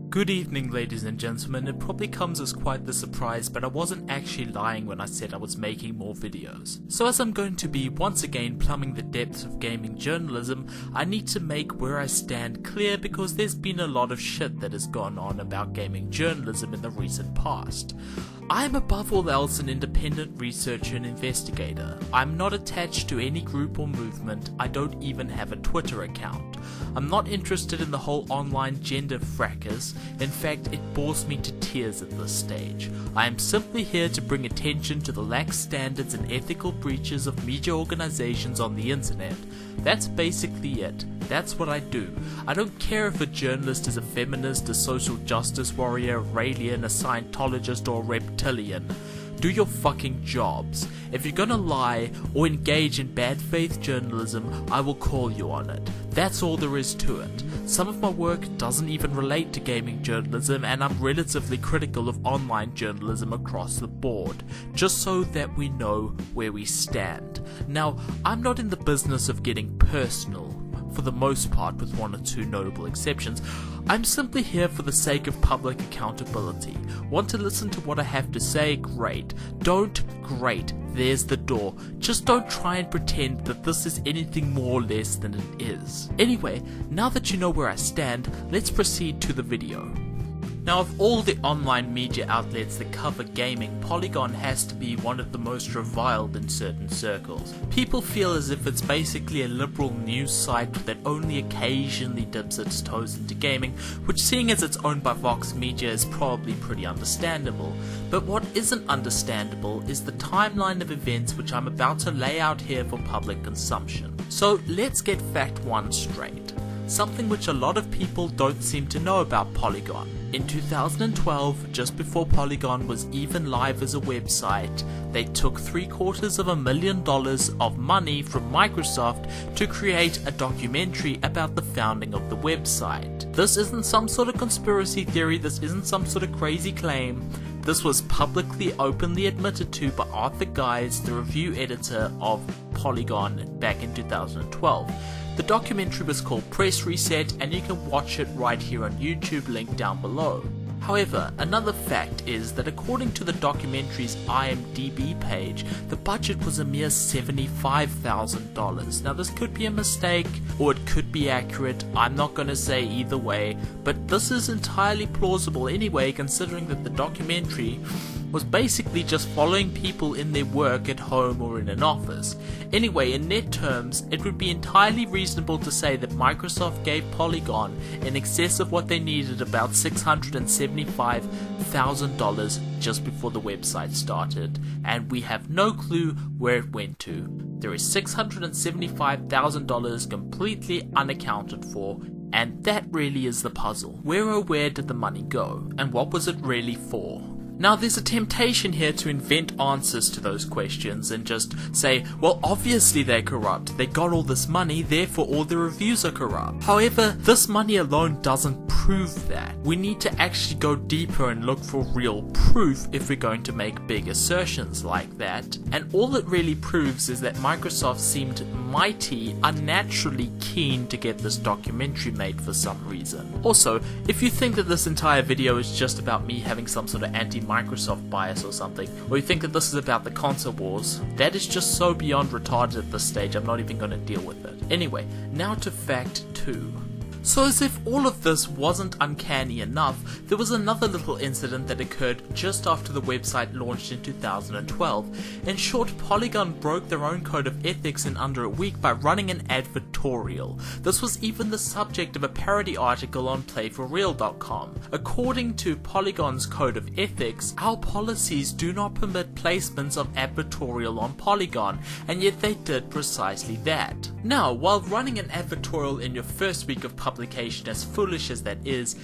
Good evening, ladies and gentlemen. It probably comes as quite the surprise, but I wasn't actually lying when I said I was making more videos. So as I'm going to be once again plumbing the depths of gaming journalism, I need to make where I stand clear because there's been a lot of shit that has gone on about gaming journalism in the recent past. I'm above all else an independent researcher and investigator. I'm not attached to any group or movement. I don't even have a Twitter account. I'm not interested in the whole online gender fracas. In fact, it bores me to tears at this stage. I am simply here to bring attention to the lax standards and ethical breaches of media organizations on the internet. That's basically it. That's what I do. I don't care if a journalist is a feminist, a social justice warrior, a alien, a Scientologist, or a reptilian. Do your fucking jobs. If you're gonna lie or engage in bad faith journalism, I will call you on it. That's all there is to it. Some of my work doesn't even relate to gaming journalism, and I'm relatively critical of online journalism across the board, just so that we know where we stand. Now, I'm not in the business of getting personal, for the most part, with one or two notable exceptions. I'm simply here for the sake of public accountability. Want to listen to what I have to say? Great. Don't? Great. There's the door. Just don't try and pretend that this is anything more or less than it is. Anyway, now that you know where I stand, let's proceed to the video. Now, of all the online media outlets that cover gaming, Polygon has to be one of the most reviled in certain circles. People feel as if it's basically a liberal news site that only occasionally dips its toes into gaming, which, seeing as it's owned by Vox Media, is probably pretty understandable. But what isn't understandable is the timeline of events which I'm about to lay out here for public consumption. So let's get fact one straight. Something which a lot of people don't seem to know about Polygon. In 2012, just before Polygon was even live as a website, they took $750,000 of money from Microsoft to create a documentary about the founding of the website. This isn't some sort of conspiracy theory, this isn't some sort of crazy claim. This was publicly, openly admitted to by Arthur Guys, the review editor of Polygon, back in 2012. The documentary was called Press Reset, and you can watch it right here on YouTube, link down below. However, another fact is that according to the documentary's IMDb page, the budget was a mere $75,000. Now, this could be a mistake, or it could be accurate. I'm not going to say either way, but this is entirely plausible anyway, considering that the documentary was basically just following people in their work at home or in an office. Anyway, in net terms, it would be entirely reasonable to say that Microsoft gave Polygon in excess of what they needed, about $675,000 just before the website started, and we have no clue where it went to. There is $675,000 completely unaccounted for, and that really is the puzzle. Where or where did the money go, and what was it really for? Now, there's a temptation here to invent answers to those questions and just say, well, obviously they're corrupt. They got all this money, therefore all the reviews are corrupt. However, this money alone doesn't prove that. We need to actually go deeper and look for real proof if we're going to make big assertions like that. And all it really proves is that Microsoft seemed mighty unnaturally keen to get this documentary made for some reason. Also, if you think that this entire video is just about me having some sort of anti-Microsoft bias or something, or you think that this is about the console wars, that is just so beyond retarded at this stage, I'm not even going to deal with it. Anyway, now to fact 2. So as if all of this wasn't uncanny enough, there was another little incident that occurred just after the website launched in 2012. In short, Polygon broke their own code of ethics in under a week by running an advertorial. This was even the subject of a parody article on playforreal.com. According to Polygon's code of ethics, our policies do not permit placements of advertorial on Polygon, and yet they did precisely that. Now, while running an advertorial in your first week of publication, as foolish as that is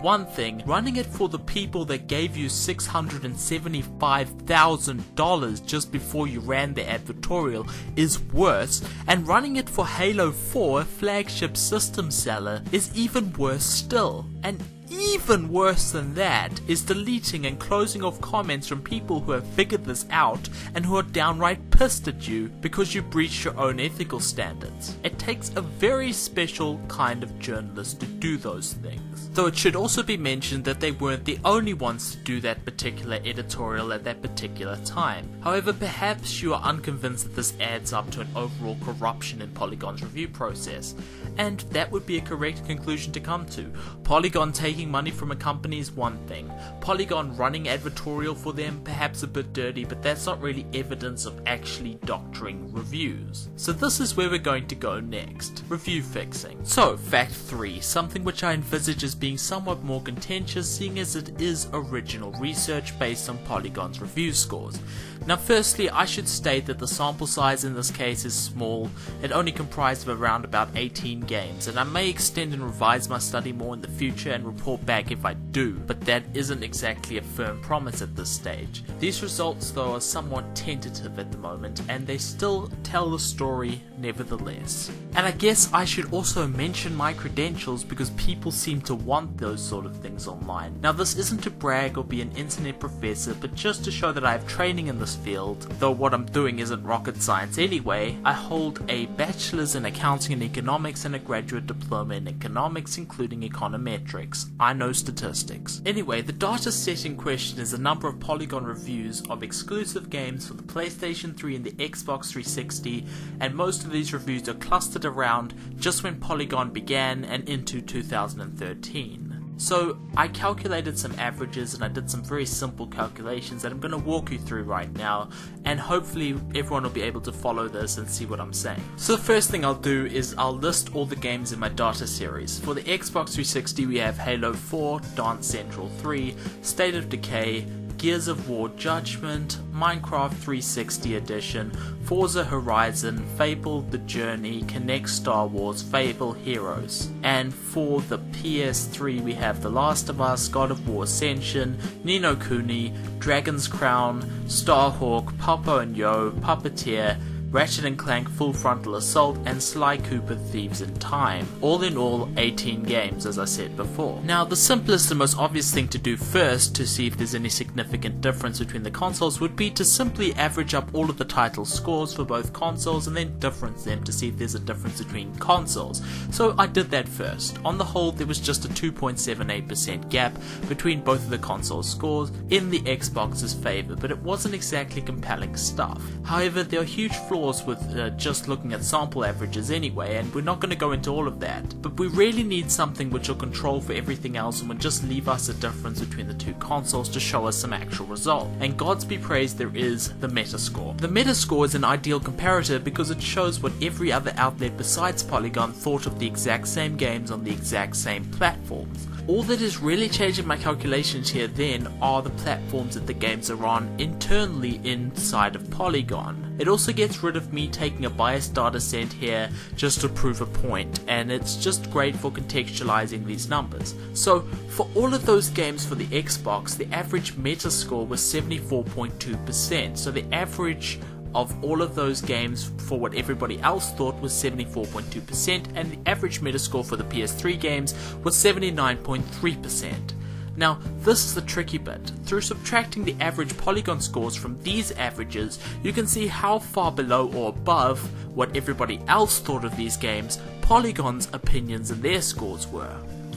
one thing, running it for the people that gave you $675,000 just before you ran the advertorial is worse, and running it for Halo 4, a flagship system seller, is even worse still. And even worse than that is deleting and closing off comments from people who have figured this out and who are downright pissed at you because you breached your own ethical standards. It takes a very special kind of journalist to do those things. Though it should also be mentioned that they weren't the only ones to do that particular editorial at that particular time. However, perhaps you are unconvinced that this adds up to an overall corruption in Polygon's review process, and that would be a correct conclusion to come to. Polygon taking money from a company is one thing. Polygon running advertorial for them, perhaps a bit dirty, but that's not really evidence of actually doctoring reviews. So this is where we're going to go next. Review fixing. So, fact 3, something which I envisage as being somewhat more contentious, seeing as it is original research based on Polygon's review scores. Now firstly, I should state that the sample size in this case is small. It only comprised of around about 18 games, and I may extend and revise my study more in the future and report back if I do, but that isn't exactly a firm promise at this stage. These results though are somewhat tentative at the moment, and they still tell the story nevertheless. And I guess I should also mention my credentials because people seem to want those sort of things online. Now this isn't to brag or be an internet professor, but just to show that I have training in this field, though what I'm doing isn't rocket science anyway. I hold a bachelor's in accounting and economics and a graduate diploma in economics, including econometrics. I know statistics. Anyway, the data set in question is a number of Polygon reviews of exclusive games for the PlayStation 3 and the Xbox 360, and most of these reviews are clustered around just when Polygon began and into 2013. So I calculated some averages and I did some very simple calculations that I'm going to walk you through right now, and hopefully everyone will be able to follow this and see what I'm saying. So the first thing I'll do is I'll list all the games in my data series. For the Xbox 360 we have Halo 4, Dance Central 3, State of Decay, Gears of War Judgment, Minecraft 360 Edition, Forza Horizon, Fable The Journey, Kinect Star Wars, Fable Heroes. And for the PS3 we have The Last of Us, God of War Ascension, Ni no Kuni, Dragon's Crown, Starhawk, Popo and Yo, Puppeteer, Ratchet & Clank Full Frontal Assault, and Sly Cooper Thieves in Time. All in all, 18 games, as I said before. Now, the simplest and most obvious thing to do first to see if there's any significant difference between the consoles would be to simply average up all of the title scores for both consoles and then difference them to see if there's a difference between consoles. So I did that first. On the whole, there was just a 2.78% gap between both of the console scores in the Xbox's favor, but it wasn't exactly compelling stuff. However, there are huge flaws with just looking at sample averages anyway, and we're not going to go into all of that, but we really need something which will control for everything else and will just leave us a difference between the two consoles to show us some actual result. And God's be praised, there is the Metascore. The Metascore is an ideal comparator because it shows what every other outlet besides Polygon thought of the exact same games on the exact same platforms. All that is really changing my calculations here then are the platforms that the games are on internally inside of Polygon. It also gets rid of me taking a biased data set here just to prove a point, and it's just great for contextualizing these numbers. So for all of those games for the Xbox, the average Metascore was 74.2%, so the average of all of those games for what everybody else thought was 74.2%, and the average Metascore for the PS3 games was 79.3%. Now, this is the tricky bit. Through subtracting the average Polygon scores from these averages, you can see how far below or above what everybody else thought of these games Polygon's opinions and their scores were.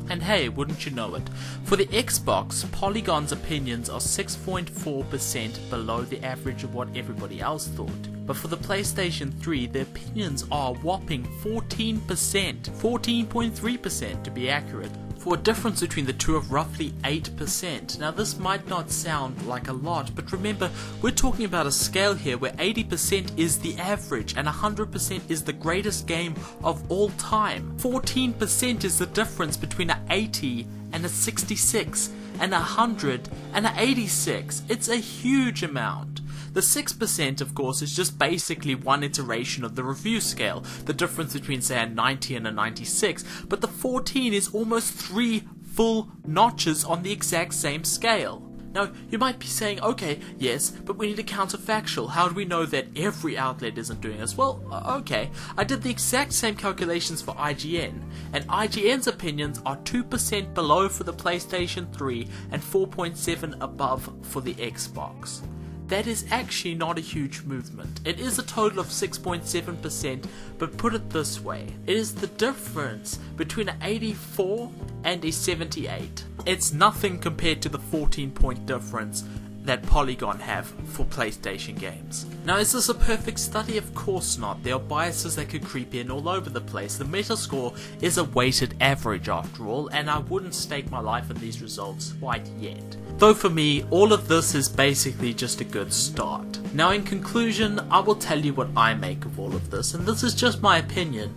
And hey, wouldn't you know it, for the Xbox, Polygon's opinions are 6.4% below the average of what everybody else thought. But for the PlayStation 3, the opinions are a whopping 14%, 14.3% to be accurate, for a difference between the two of roughly 8%. Now this might not sound like a lot, but remember, we're talking about a scale here where 80% is the average and 100% is the greatest game of all time. 14% is the difference between an 80 and a 66, and a 100 and an 86. It's a huge amount. The 6%, of course, is just basically one iteration of the review scale, the difference between, say, a 90 and a 96, but the 14 is almost 3 full notches on the exact same scale. Now, you might be saying, okay, yes, but we need a counterfactual. How do we know that every outlet isn't doing this? Well, okay, I did the exact same calculations for IGN, and IGN's opinions are 2% below for the PlayStation 3 and 4.7 above for the Xbox. That is actually not a huge movement. It is a total of 6.7%, but put it this way, it is the difference between an 84 and a 78. It's nothing compared to the 14-point difference that Polygon have for PlayStation games. Now, is this a perfect study? Of course not. There are biases that could creep in all over the place. The Metascore is a weighted average after all, and I wouldn't stake my life on these results quite yet. Though for me, all of this is basically just a good start. Now, in conclusion, I will tell you what I make of all of this, and this is just my opinion.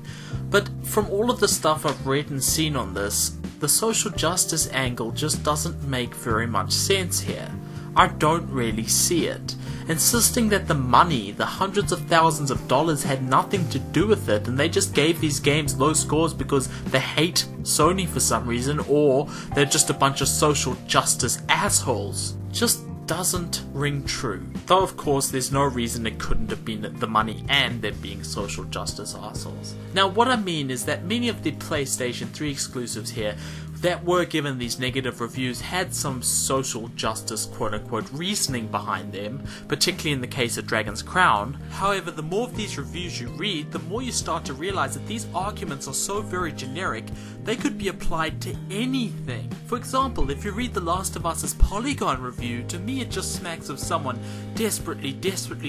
But from all of the stuff I've read and seen on this, the social justice angle just doesn't make very much sense here. I don't really see it. Insisting that the money, the hundreds of thousands of dollars, had nothing to do with it and they just gave these games low scores because they hate Sony for some reason, or they're just a bunch of social justice assholes, just doesn't ring true. Though of course there's no reason it couldn't have been the money and them being social justice assholes. Now what I mean is that many of the PlayStation 3 exclusives here that were given these negative reviews had some social justice quote-unquote reasoning behind them, particularly in the case of Dragon's Crown. However, the more of these reviews you read, the more you start to realize that these arguments are so very generic, they could be applied to anything. For example, if you read The Last of Us's Polygon review, to me it just smacks of someone desperately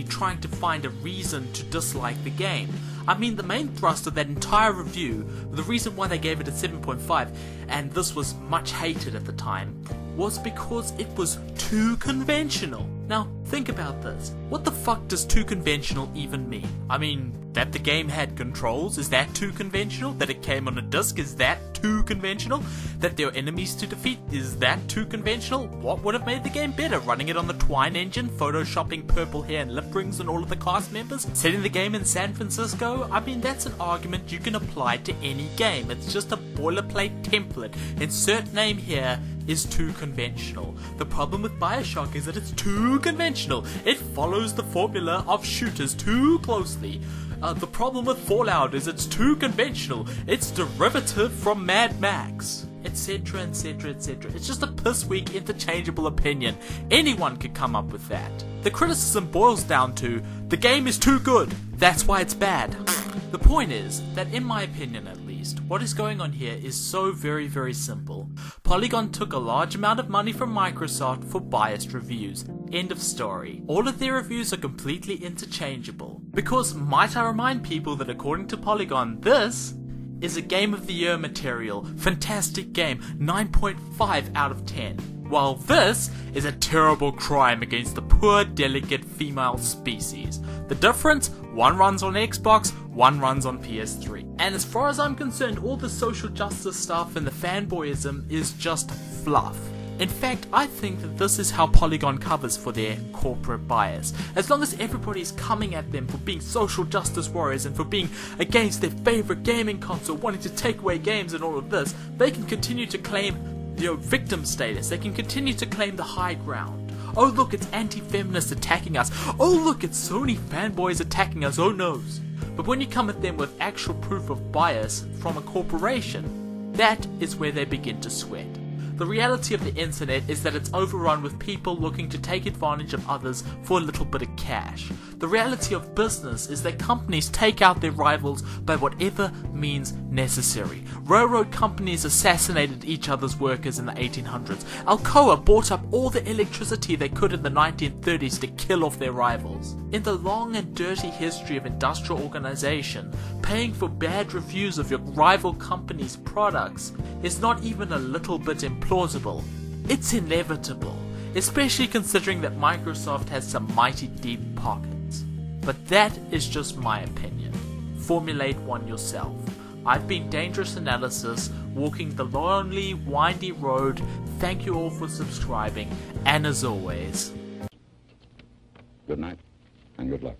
trying to find a reason to dislike the game. I mean, the main thrust of that entire review, the reason why they gave it a 7.5, and this was much hated at the time, was because it was too conventional. Now, think about this. What the fuck does too conventional even mean? I mean, that the game had controls, is that too conventional? That it came on a disc, is that too conventional? That there are enemies to defeat, is that too conventional? What would have made the game better? Running it on the Twine engine, photoshopping purple hair and lip rings on all of the cast members? Setting the game in San Francisco? I mean, that's an argument you can apply to any game. It's just a boilerplate template. Insert name here is too conventional. The problem with Bioshock is that it's too conventional. It follows the formula of shooters too closely. The problem with Fallout is it's too conventional. It's derivative from Mad Max, etc, etc, etc. It's just a piss-weak interchangeable opinion. Anyone could come up with that. The criticism boils down to, the game is too good, that's why it's bad. The point is that, in my opinion at least, what is going on here is so very simple. Polygon took a large amount of money from Microsoft for biased reviews. End of story. All of their reviews are completely interchangeable. Because, might I remind people that according to Polygon, this is a Game of the Year material. Fantastic game, 9.5 out of 10. While this is a terrible crime against the poor, delicate female species. The difference? One runs on Xbox, one runs on PS3. And as far as I'm concerned, all the social justice stuff and the fanboyism is just fluff. In fact, I think that this is how Polygon covers for their corporate bias. As long as everybody's coming at them for being social justice warriors and for being against their favorite gaming console, wanting to take away games and all of this, they can continue to claim, victim status. They can continue to claim the high ground. Oh look, it's anti-feminists attacking us. Oh look, it's Sony fanboys attacking us. Oh noes. But when you come at them with actual proof of bias from a corporation, that is where they begin to sweat. The reality of the internet is that it's overrun with people looking to take advantage of others for a little bit of cash. The reality of business is that companies take out their rivals by whatever means necessary. Railroad companies assassinated each other's workers in the 1800s. Alcoa bought up all the electricity they could in the 1930s to kill off their rivals. In the long and dirty history of industrial organization, paying for bad reviews of your rival company's products is not even a little bit implausible. It's inevitable, especially considering that Microsoft has some mighty deep pockets. But that is just my opinion. Formulate one yourself. I've been Dangerous Analysis, walking the lonely, windy road. Thank you all for subscribing, and as always, good night and good luck.